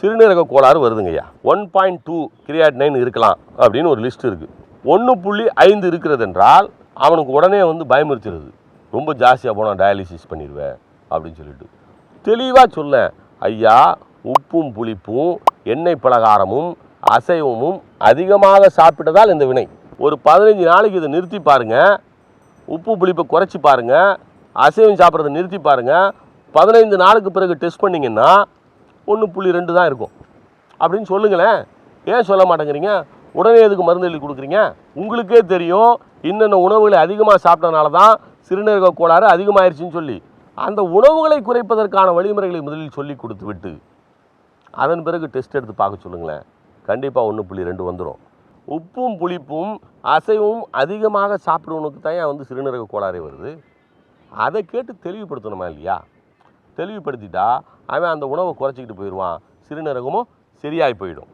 சிறுநீரக கோளாறு வருதுங்கய்யா. 1.2 கிரியாட்டினைன் இருக்கலாம் அப்படின்னு ஒரு லிஸ்ட் இருக்குது. 1.5 இருக்கிறது என்றால் அவனுக்கு உடனே வந்து பயமுறுத்துறது, ரொம்ப ஜாஸ்தியாக போனால் டயாலிசிஸ் பண்ணிடுவேன் அப்படின்னு சொல்லிட்டு தெளிவாக சொல்ல, ஐயா உப்பும் புளிப்பும் எண்ணெய் பலகாரமும் அசைவமும் அதிகமாக சாப்பிட்டதால் இந்த வினை. ஒரு 15 நாளைக்கு இதை நிறுத்தி பாருங்கள், உப்பு புளிப்பை குறைச்சி பாருங்கள், அசைவம் சாப்பிட்றத நிறுத்தி பாருங்கள். 15 நாளுக்கு பிறகு டெஸ்ட் பண்ணிங்கன்னா 1.2 தான் இருக்கும் அப்படின்னு சொல்லுங்களேன். ஏன் சொல்ல மாட்டேங்கிறீங்க? உடனே எதுக்கு மருந்து எழுதி கொடுக்குறீங்க? உங்களுக்கே தெரியும் இன்னென்ன உணவுகளை அதிகமாக சாப்பிட்டனால தான் சிறுநீரக கோளாறு அதிகமாகிடுச்சின்னு சொல்லி. அந்த உணவுகளை குறைப்பதற்கான வழிமுறைகளை முதலில் சொல்லி கொடுத்து விட்டு அதன் பிறகு டெஸ்ட் எடுத்து பார்க்க சொல்லுங்களேன். கண்டிப்பாக 1.2 வந்துடும். உப்பும் புளிப்பும் அசைவமும் அதிகமாக சாப்பிடுவனுக்கு தான் வந்து சிறுநீரக கோளாறே வருது. அதை கேட்டு தெளிவுபடுத்தணுமா இல்லையா? தெளிவுபடுத்திட்டா அவன் அந்த உணவை குறைச்சிக்கிட்டு போயிடுவான், சிறுநீரகமும் சரியாகி போயிடும்.